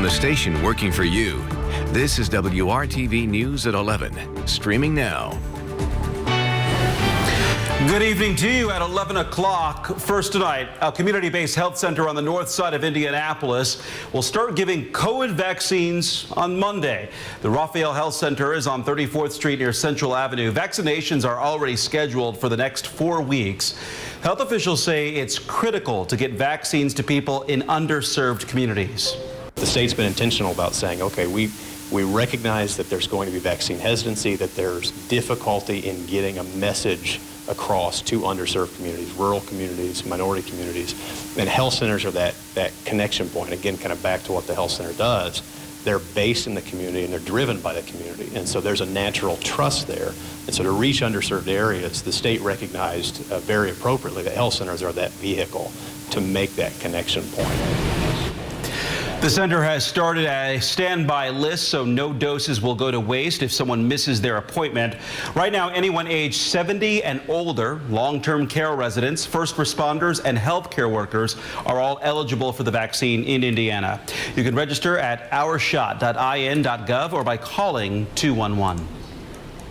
the station working for you. This is WRTV News at 11, streaming now. Good evening to you at 11 o'clock. First tonight, a community-based health center on the north side of Indianapolis will start giving COVID vaccines on Monday. The Raphael Health Center is on 34th Street near Central Avenue. Vaccinations are already scheduled for the next 4 weeks. Health officials say it's critical to get vaccines to people in underserved communities. The state's been intentional about saying, okay, we recognize that there's going to be vaccine hesitancy, that there's difficulty in getting a message across to underserved communities, rural communities, minority communities, and health centers are that connection point. Again, kind of back to what the health center does. They're based in the community and they're driven by the community, and so there's a natural trust there. And so to reach underserved areas, the state recognized very appropriately that health centers are that vehicle to make that connection point. The center has started a standby list, so no doses will go to waste if someone misses their appointment. Right now, anyone age 70 and older, long-term care residents, first responders, and healthcare workers are all eligible for the vaccine in Indiana. You can register at ourshot.in.gov or by calling 211.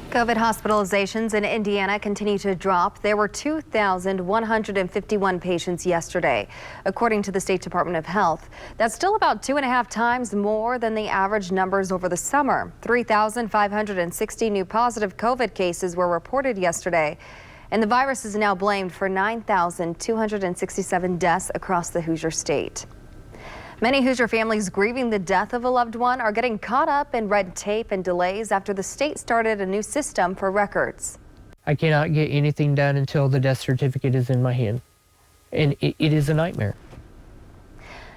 COVID hospitalizations in Indiana continue to drop. There were 2,151 patients yesterday, according to the State Department of Health. That's still about 2.5 times more than the average numbers over the summer. 3,560 new positive COVID cases were reported yesterday, and the virus is now blamed for 9,267 deaths across the Hoosier State. Many Hoosier families grieving the death of a loved one are getting caught up in red tape and delays after the state started a new system for records. I cannot get anything done until the death certificate is in my hand, and it is a nightmare.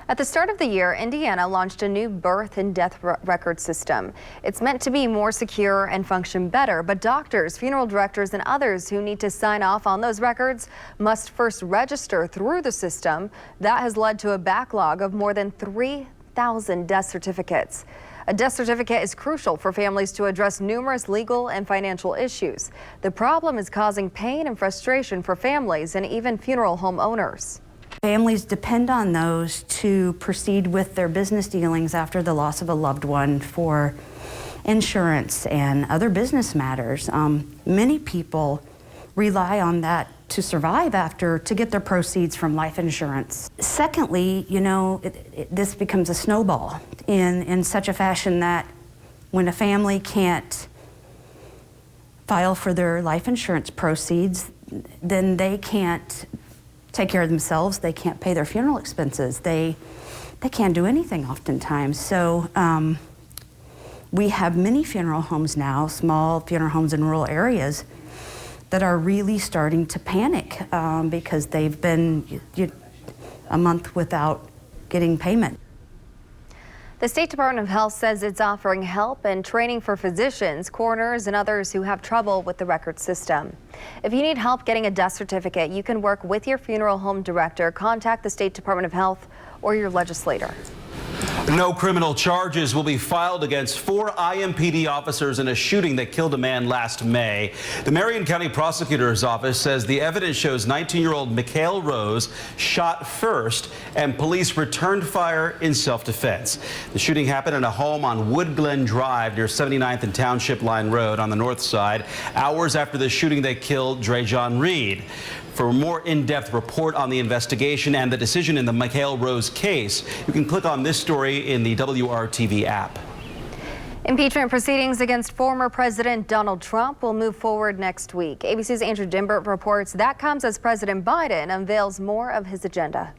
At the start of the year, Indiana launched a new birth and death record system. It's meant to be more secure and function better, but doctors, funeral directors, and others who need to sign off on those records must first register through the system. That has led to a backlog of more than 3,000 death certificates. A death certificate is crucial for families to address numerous legal and financial issues. The problem is causing pain and frustration for families and even funeral home owners. Families depend on those to proceed with their business dealings after the loss of a loved one for insurance and other business matters. Many people rely on that to survive to get their proceeds from life insurance. Secondly, this becomes a snowball in such a fashion that when a family can't file for their life insurance proceeds, then they can't take care of themselves, they can't pay their funeral expenses, they can't do anything oftentimes. So we have many funeral homes now, small funeral homes in rural areas, that are really starting to panic because they've been a month without getting payment. The State Department of Health says it's offering help and training for physicians, coroners, and others who have trouble with the record system. If you need help getting a death certificate, you can work with your funeral home director, contact the State Department of Health, or your legislator. No criminal charges will be filed against 4 IMPD officers in a shooting that killed a man last May. The Marion County Prosecutor's Office says the evidence shows 19-year-old Mikhail Rose shot first and police returned fire in self-defense. The shooting happened in a home on Wood Glen Drive near 79th and Township Line Road on the north side, hours after the shooting that killed Drejon Reed. For a more in-depth report on the investigation and the decision in the Mikhail Rose case, you can click on this story in the WRTV app. Impeachment proceedings against former President Donald Trump will move forward next week. ABC's Andrew Dimbert reports that comes as President Biden unveils more of his agenda.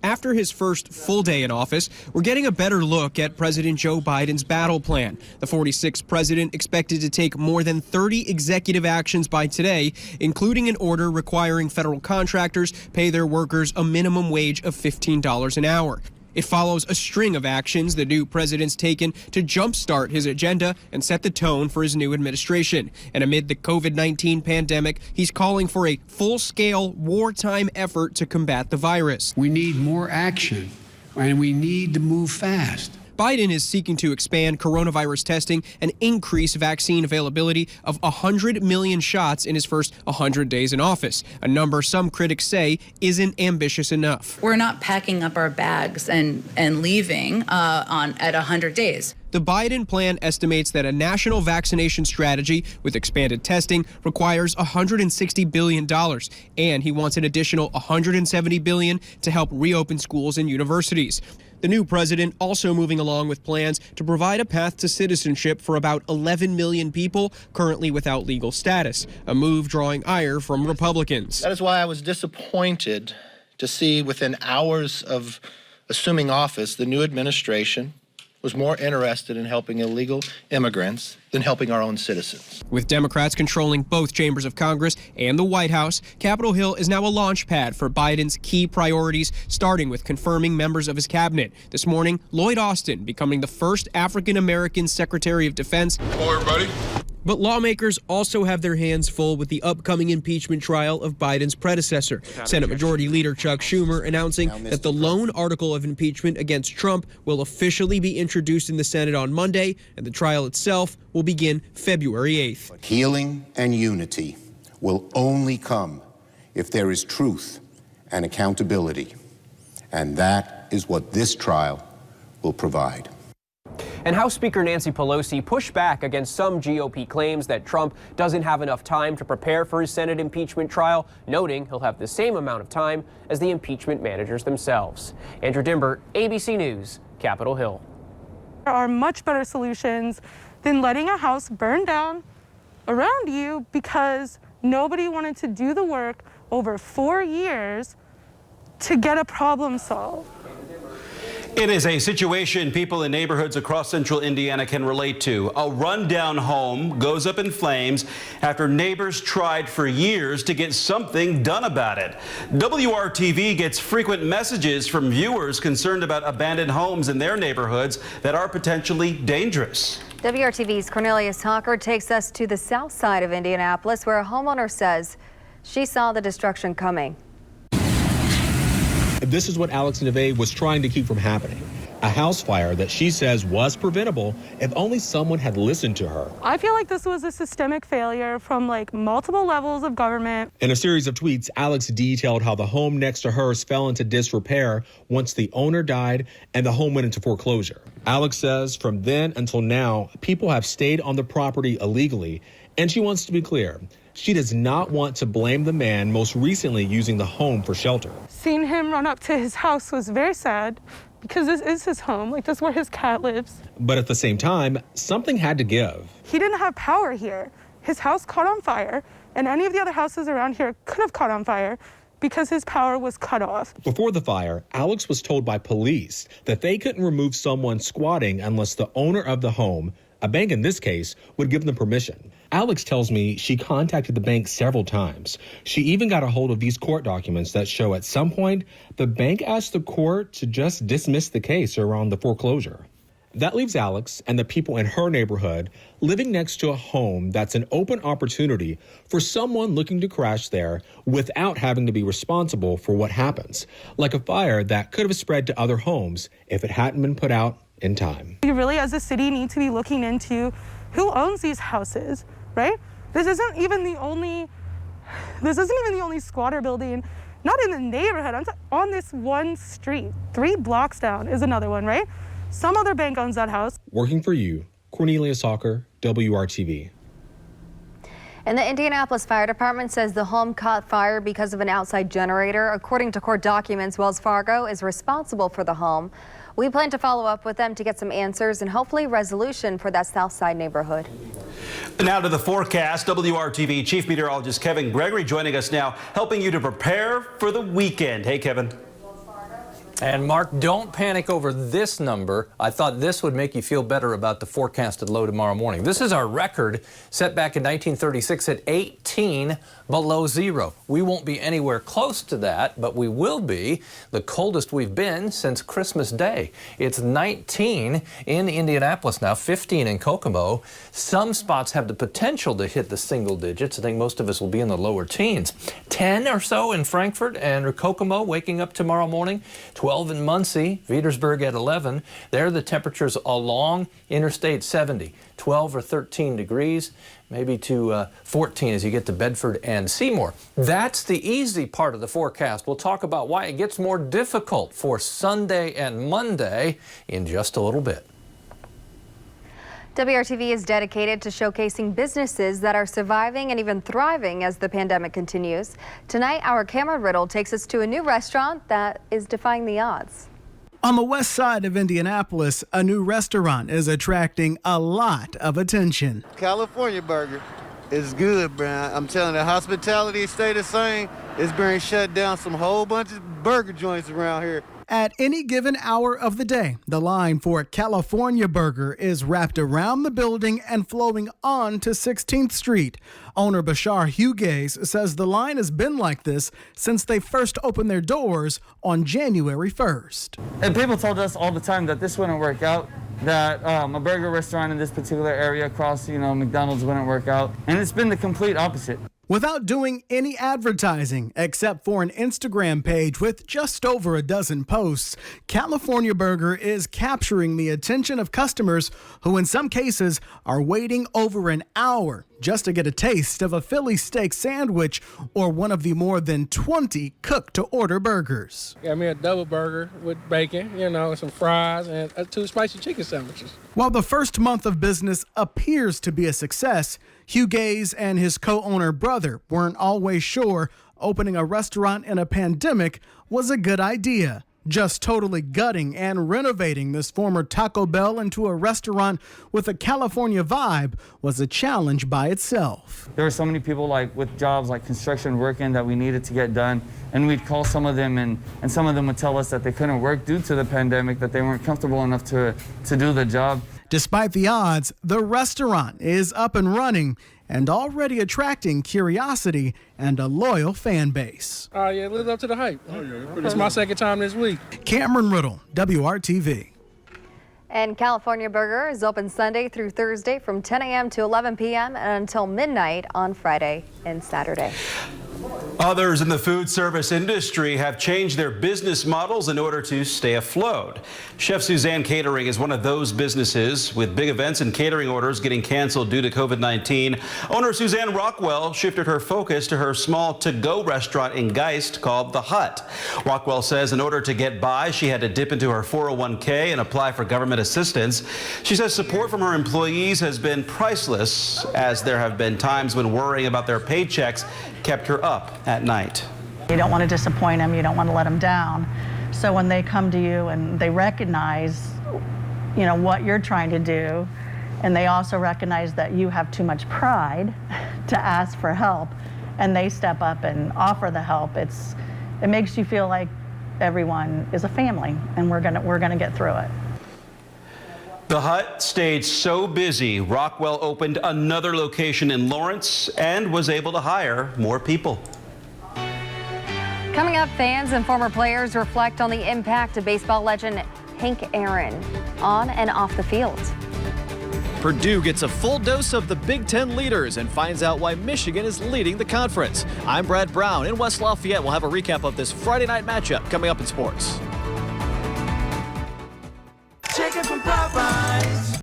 After his first full day in office, we're getting a better look at President Joe Biden's battle plan. The 46th president expected to take more than 30 executive actions by today, including an order requiring federal contractors pay their workers a minimum wage of $15 an hour. It follows a string of actions the new president's taken to jumpstart his agenda and set the tone for his new administration. And amid the COVID-19 pandemic, he's calling for a full-scale wartime effort to combat the virus. We need more action, and we need to move fast. Biden is seeking to expand coronavirus testing and increase vaccine availability of 100 million shots in his first 100 days in office, a number some critics say isn't ambitious enough. We're not packing up our bags and leaving at 100 days. The Biden plan estimates that a national vaccination strategy with expanded testing requires $160 billion, and he wants an additional $170 billion to help reopen schools and universities. The new president also moving along with plans to provide a path to citizenship for about 11 million people currently without legal status, a move drawing ire from Republicans. That is why I was disappointed to see within hours of assuming office, the new administration was more interested in helping illegal immigrants than helping our own citizens. With Democrats controlling both chambers of Congress and the White House, Capitol Hill is now a launch pad for Biden's key priorities, starting with confirming members of his cabinet. This morning, Lloyd Austin becoming the first African-American Secretary of Defense. Hello, everybody. But lawmakers also have their hands full with the upcoming impeachment trial of Biden's predecessor. Senate Majority Leader Chuck Schumer announcing that the lone article of impeachment against Trump will officially be introduced in the Senate on Monday, and the trial itself will begin February 8th. Healing and unity will only come if there is truth and accountability, and that is what this trial will provide. And House Speaker Nancy Pelosi pushed back against some GOP claims that Trump doesn't have enough time to prepare for his Senate impeachment trial, noting he'll have the same amount of time as the impeachment managers themselves. Andrew Dimbert, ABC News, Capitol Hill. There are much better solutions than letting a house burn down around you because nobody wanted to do the work over 4 years to get a problem solved. It is a situation people in neighborhoods across central Indiana can relate to. A rundown home goes up in flames after neighbors tried for years to get something done about it. WRTV gets frequent messages from viewers concerned about abandoned homes in their neighborhoods that are potentially dangerous. WRTV's Cornelius Hawker takes us to the south side of Indianapolis, where a homeowner says she saw the destruction coming. This is what Alex Neve was trying to keep from happening. A house fire that she says was preventable if only someone had listened to her. I feel like this was a systemic failure from multiple levels of government. In a series of tweets, Alex detailed how the home next to hers fell into disrepair once the owner died and the home went into foreclosure. Alex says from then until now, people have stayed on the property illegally, and she wants to be clear. She does not want to blame the man most recently using the home for shelter. Seeing him run up to his house was very sad because this is his home. This is where his cat lives. But at the same time, something had to give. He didn't have power here. His house caught on fire, and any of the other houses around here could have caught on fire because his power was cut off. Before the fire, Alex was told by police that they couldn't remove someone squatting unless the owner of the home, a bank in this case, would give them permission. Alex tells me she contacted the bank several times. She even got a hold of these court documents that show at some point the bank asked the court to just dismiss the case around the foreclosure. That leaves Alex and the people in her neighborhood living next to a home that's an open opportunity for someone looking to crash there without having to be responsible for what happens, like a fire that could have spread to other homes if it hadn't been put out in time. We really, as a city, need to be looking into who owns these houses, right? This isn't even the only squatter building, not in the neighborhood. I'm on this one street, 3 blocks down is another one, right? Some other bank owns that house. Working for you, Cornelius Hawker, WRTV. And the Indianapolis Fire Department says the home caught fire because of an outside generator. According to court documents, Wells Fargo is responsible for the home. We plan to follow up with them to get some answers and hopefully resolution for that south side neighborhood. Now to the forecast. WRTV Chief Meteorologist Kevin Gregory joining us now, helping you to prepare for the weekend. Hey, Kevin. And Mark, don't panic over this number. I thought this would make you feel better about the forecasted low tomorrow morning. This is our record set back in 1936 at 18 below zero. We won't be anywhere close to that, but we will be the coldest we've been since Christmas Day. It's 19 in Indianapolis now, 15 in Kokomo. Some spots have the potential to hit the single digits. I think most of us will be in the lower teens. 10 or so in Frankfort and Kokomo waking up tomorrow morning. 12 12 in Muncie, Petersburg at 11. There the temperatures along Interstate 70, 12 or 13 degrees, maybe to 14 as you get to Bedford and Seymour. That's the easy part of the forecast. We'll talk about why it gets more difficult for Sunday and Monday in just a little bit. WRTV is dedicated to showcasing businesses that are surviving and even thriving as the pandemic continues. Tonight, our Cameron Riddle takes us to a new restaurant that is defying the odds. On the west side of Indianapolis, a new restaurant is attracting a lot of attention. California Burger is good, Brian. I'm telling you, the hospitality stay the same. It's been shut down some whole bunch of burger joints around here. At any given hour of the day, the line for California Burger is wrapped around the building and flowing on to 16th Street. Owner Bashar Hugues says the line has been like this since they first opened their doors on January 1st. And people told us all the time that this wouldn't work out, that a burger restaurant in this particular area across, McDonald's wouldn't work out. And it's been the complete opposite. Without doing any advertising except for an Instagram page with just over a dozen posts, California Burger is capturing the attention of customers who in some cases are waiting over an hour just to get a taste of a Philly steak sandwich or one of the more than 20 cook-to-order burgers. Got me a double burger with bacon, some fries, and 2 spicy chicken sandwiches. While the first month of business appears to be a success, Hugues and his co-owner brother weren't always sure opening a restaurant in a pandemic was a good idea. Just totally gutting and renovating this former Taco Bell into a restaurant with a California vibe was a challenge by itself. There were so many people with jobs like construction working that we needed to get done, and we'd call some of them and some of them would tell us that they couldn't work due to the pandemic, that they weren't comfortable enough to do the job. Despite the odds, the restaurant is up and running and already attracting curiosity and a loyal fan base. Yeah, it lives up to the hype. It's my second time this week. Cameron Riddle, WRTV. And California Burger is open Sunday through Thursday from 10 a.m. to 11 p.m. and until midnight on Friday and Saturday. Others in the food service industry have changed their business models in order to stay afloat. Chef Suzanne Catering is one of those businesses, with big events and catering orders getting canceled due to COVID-19. Owner Suzanne Rockwell shifted her focus to her small to-go restaurant in Geist called The Hut. Rockwell says in order to get by, she had to dip into her 401k and apply for government assistance. She says support from her employees has been priceless, as there have been times when worrying about their paychecks kept her up at night. You don't want to disappoint them, you don't want to let them down. So when they come to you and they recognize, what you're trying to do, and they also recognize that you have too much pride to ask for help, and they step up and offer the help, it makes you feel like everyone is a family, and we're gonna get through it. The Hut stayed so busy, Rockwell opened another location in Lawrence and was able to hire more people. Coming up, fans and former players reflect on the impact of baseball legend Hank Aaron on and off the field. Purdue gets a full dose of the Big Ten leaders and finds out why Michigan is leading the conference. I'm Brad Brown in West Lafayette. We'll have a recap of this Friday night matchup coming up in sports. Chicken from Popeyes.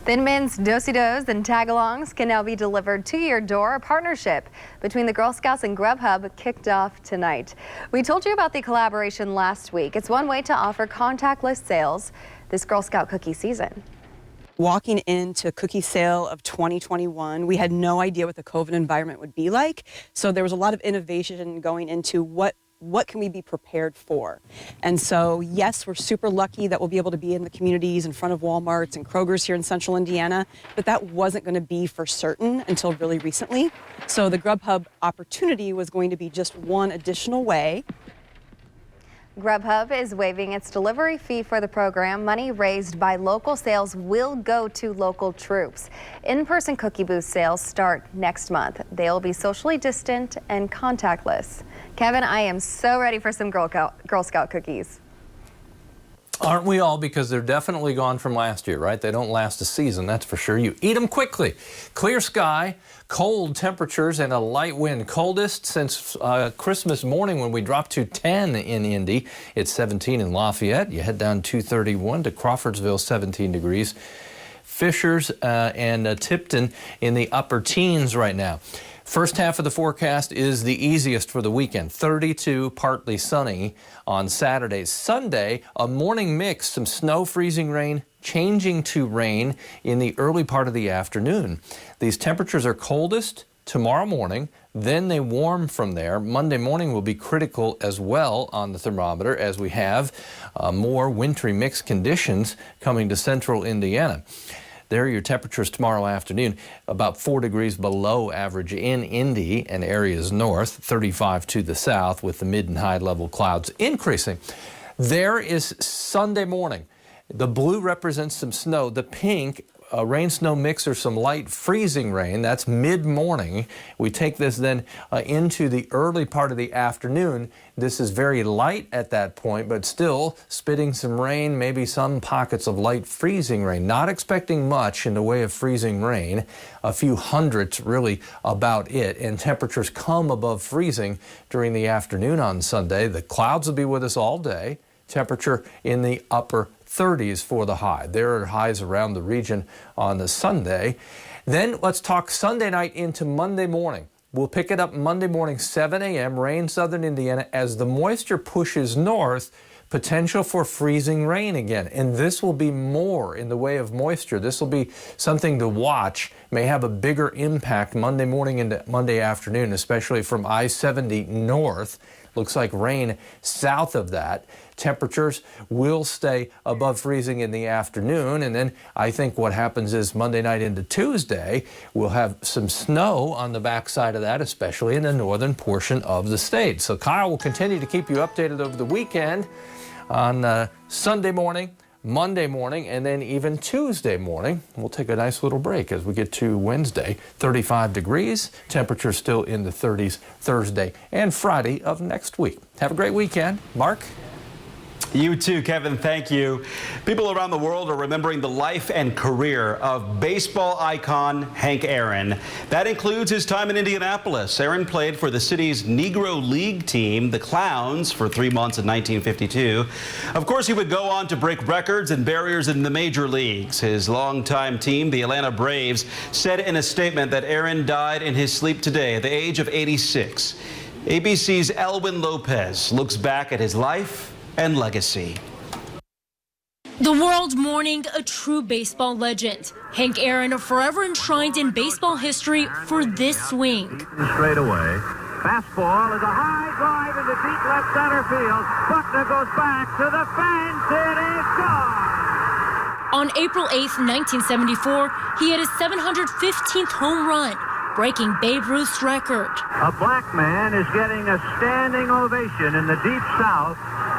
Thin Mints, Do-si-dos, and Tagalongs can now be delivered to your door. A partnership between the Girl Scouts and Grubhub kicked off tonight. We told you about the collaboration last week. It's one way to offer contactless sales this Girl Scout cookie season. Walking into cookie sale of 2021, we had no idea what the COVID environment would be like. So there was a lot of innovation going into what can we be prepared for? And so, yes, we're super lucky that we'll be able to be in the communities in front of Walmarts and Kroger's here in central Indiana, but that wasn't going to be for certain until really recently. So the Grubhub opportunity was going to be just one additional way. Grubhub is waiving its delivery fee for the program. Money raised by local sales will go to local troops. In-person cookie booth sales start next month. They'll be socially distant and contactless. Kevin, I am so ready for some Girl Scout cookies. Aren't we all? Because they're definitely gone from last year, right? They don't last a season, that's for sure. You eat them quickly. Clear sky, cold temperatures, and a light wind. Coldest since Christmas morning when we dropped to 10 in Indy. It's 17 in Lafayette. You head down 231 to Crawfordsville, 17 degrees. Fishers and Tipton in the upper teens right now. First half of the forecast is the easiest for the weekend. 32, partly sunny on Saturday. Sunday, a morning mix, some snow, freezing rain, changing to rain in the early part of the afternoon. These temperatures are coldest tomorrow morning, then they warm from there. Monday morning will be critical as well on the thermometer as we have more wintry mixed conditions coming to central Indiana. There are your temperatures tomorrow afternoon, about 4 degrees below average in Indy and areas north, 35 to the south with the mid and high level clouds increasing. There is Sunday morning. The blue represents some snow. The pink, a rain-snow mix or some light freezing rain. That's mid-morning. We take this then into the early part of the afternoon. This is very light at that point, but still spitting some rain, maybe some pockets of light freezing rain. Not expecting much in the way of freezing rain. A few hundredths really about it. And temperatures come above freezing during the afternoon on Sunday. The clouds will be with us all day. Temperature in the upper 30s for the high. There are highs around the region on the Sunday. Then let's talk Sunday night into Monday morning. We'll pick it up Monday morning, 7 a.m., rain southern Indiana. As the moisture pushes north, potential for freezing rain again. And this will be more in the way of moisture. This will be something to watch. May have a bigger impact Monday morning into Monday afternoon, especially from I-70 north. Looks like rain south of that. Temperatures will stay above freezing in the afternoon, and then I think what happens is Monday night into Tuesday, we'll have some snow on the backside of that, especially in the northern portion of the state. So Kyle will continue to keep you updated over the weekend on Sunday morning, Monday morning, and then even Tuesday morning. We'll take a nice little break as we get to Wednesday. 35 degrees, temperature still in the 30s Thursday and Friday of next week. Have a great weekend. Mark? You too, Kevin. Thank you. People around the world are remembering the life and career of baseball icon Hank Aaron. That includes his time in Indianapolis. Aaron played for the city's Negro League team, the Clowns, for 3 months in 1952. Of course, he would go on to break records and barriers in the major leagues. His longtime team, the Atlanta Braves, said in a statement that Aaron died in his sleep today at the age of 86. ABC's Elwin Lopez looks back at his life and legacy. The world mourning a true baseball legend. Hank Aaron, forever enshrined in baseball history for this swing. Straight away. Fastball is a high drive into deep left center field. Buckner goes back to the fence. It is gone. On April 8th, 1974, he had his 715th home run, breaking Babe Ruth's record. A black man is getting a standing ovation in the Deep South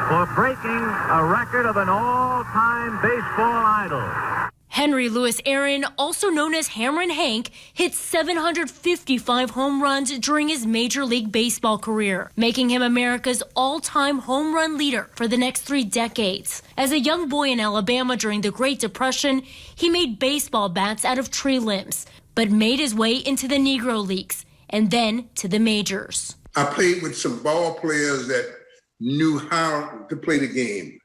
for breaking a record of an all-time baseball idol. Henry Louis Aaron, also known as Hammerin' Hank, hit 755 home runs during his Major League Baseball career, making him America's all-time home run leader for the next 3 decades. As a young boy in Alabama during the Great Depression, he made baseball bats out of tree limbs, but made his way into the Negro Leagues and then to the majors. I played with some ball players that knew how to play the game,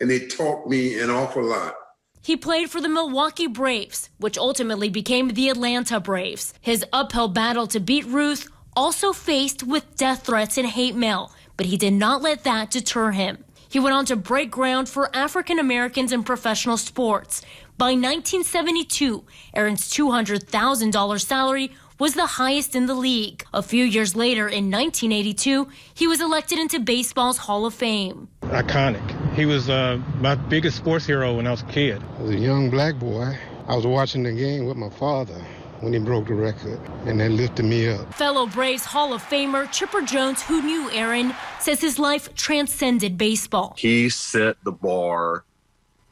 and they taught me an awful lot. He played for the Milwaukee Braves, which ultimately became the Atlanta Braves. His uphill battle to beat Ruth also faced with death threats and hate mail, but he did not let that deter him. He went on to break ground for African Americans in professional sports. By 1972, Aaron's $200,000 salary was the highest in the league. A few years later, in 1982, he was elected into baseball's Hall of Fame. Iconic. He was my biggest sports hero when I was a kid. I was a young black boy. I was watching the game with my father when he broke the record, and that lifted me up. Fellow Braves Hall of Famer Chipper Jones, who knew Aaron, says his life transcended baseball. He set the bar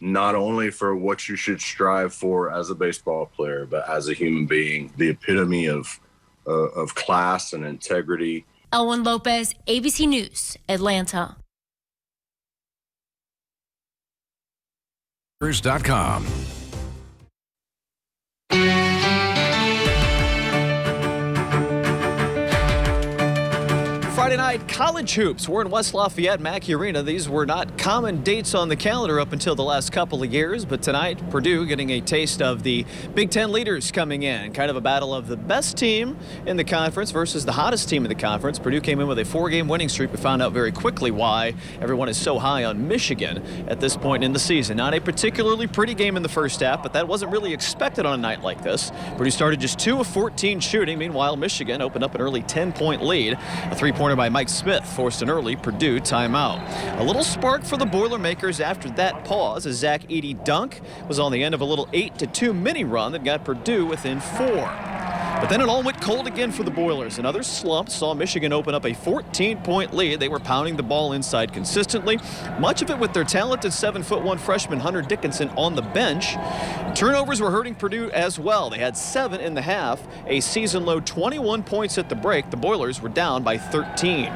not only for what you should strive for as a baseball player, but as a human being, the epitome of class and integrity. Elwin Lopez, ABC News, Atlanta. WRTV.com. Friday night college hoops. We're in West Lafayette, Mackey Arena. These were not common dates on the calendar up until the last couple of years, but tonight Purdue getting a taste of the Big Ten leaders coming in. Kind of a battle of the best team in the conference versus the hottest team in the conference. Purdue came in with a 4-game winning streak. We found out very quickly why everyone is so high on Michigan at this point in the season. Not a particularly pretty game in the first half, but that wasn't really expected on a night like this. Purdue started just 2 of 14 shooting. Meanwhile, Michigan opened up an early 10-point lead. A 3-pointer by Mike Smith forced an early Purdue timeout. A little spark for the Boilermakers after that pause as Zach Edey dunk was on the end of a little 8-2 mini run that got Purdue within 4. But then it all went cold again for the Boilers. Another slump saw Michigan open up a 14-point lead. They were pounding the ball inside consistently, much of it with their talented 7'1" freshman Hunter Dickinson on the bench. Turnovers were hurting Purdue as well. They had 7 in the half, a season-low 21 points at the break. The Boilers were down by 13.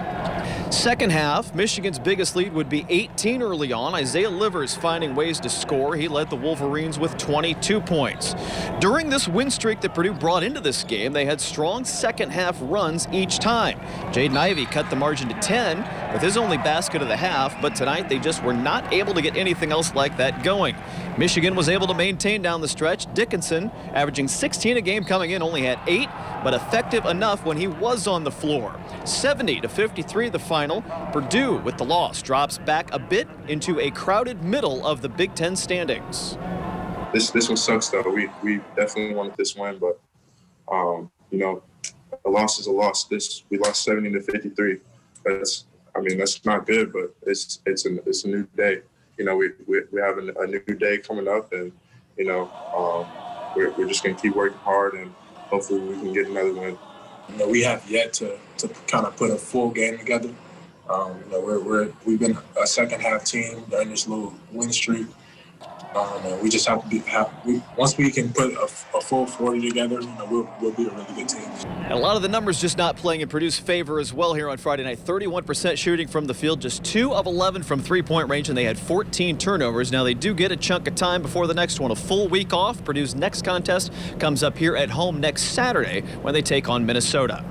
Second half, Michigan's biggest lead would be 18 early on. Isaiah Livers finding ways to score. He led the Wolverines with 22 points. During this win streak that Purdue brought into this game, they had strong second half runs each time. Jaden Ivey cut the margin to 10 with his only basket of the half, but tonight they just were not able to get anything else like that going. Michigan was able to maintain down the stretch. Dickinson, averaging 16 a game coming in, only had 8, but effective enough when he was on the floor. 70-53 the final. Purdue, with the loss, drops back a bit into a crowded middle of the Big Ten standings. This one sucks, though. We definitely wanted this win, but you know, a loss is a loss. We lost 70-53. That's not good, but it's a new day. You know, we have a new day coming up, and you know, we're just gonna keep working hard, and hopefully we can get another win. You know, we have yet to kind of put a full game together. You know, we've been a second half team during this little win streak. And we just have to once we can put a full 40 together, you know, we'll be a really good team. And a lot of the numbers just not playing in Purdue's favor as well here on Friday night. 31% shooting from the field, just 2 of 11 from three-point range, and they had 14 turnovers. Now they do get a chunk of time before the next one. A full week off. Purdue's next contest comes up here at home next Saturday when they take on Minnesota.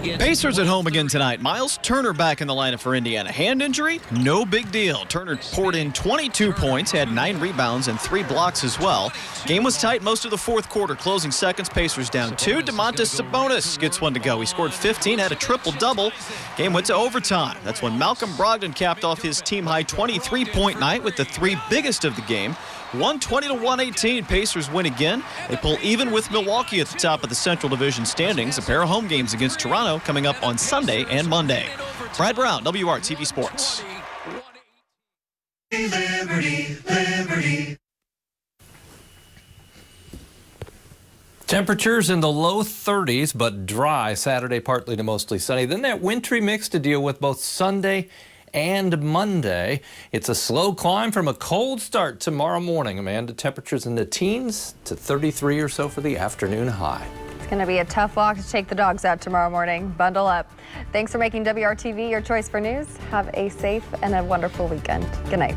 Pacers at home again tonight. Miles Turner back in the lineup for Indiana. Hand injury? No big deal. Turner poured in 22 points, had 9 rebounds and 3 blocks as well. Game was tight most of the fourth quarter. Closing seconds, Pacers down 2. Domantas Sabonis gets one to go. He scored 15, had a triple-double. Game went to overtime. That's when Malcolm Brogdon capped off his team-high 23-point night with the 3 biggest of the game. 120-118. Pacers win again. They pull even with Milwaukee at the top of the Central Division standings. A pair of home games against Toronto coming up on Sunday and Monday. Brad Brown, WRTV Sports. Liberty, Liberty. Temperatures in the low 30s, but dry Saturday, partly to mostly sunny. Then that wintry mix to deal with both Sunday and Monday. It's a slow climb from a cold start tomorrow morning, Amanda. Temperatures in the teens to 33 or so for the afternoon high. It's going to be a tough walk to take the dogs out tomorrow morning. Bundle up. Thanks for making WRTV your choice for news. Have a safe and a wonderful weekend. Good night.